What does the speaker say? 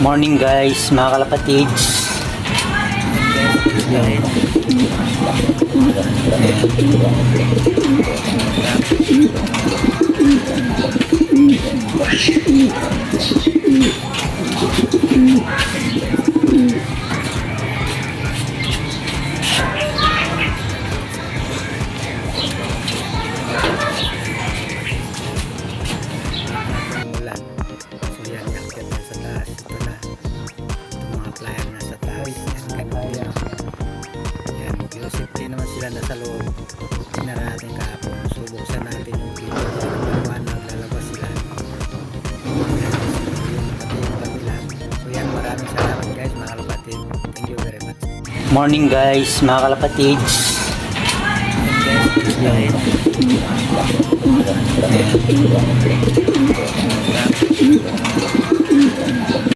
Morning guys, mga kalapatids. Ulan. So yan, yakit na sa taas. Ito na. Itong mga player na sa taas. Yan, ganun din. Yan, safety naman sila nasa loob. Tingnan natin kahapon. Subuksan natin yung video. Maliwanag, lalabas sila. Yan, yung pati yung kabila. So yan, maraming salamat guys, mga kalapatid. Thank you very much. Morning guys, mga kalapatids. Yan.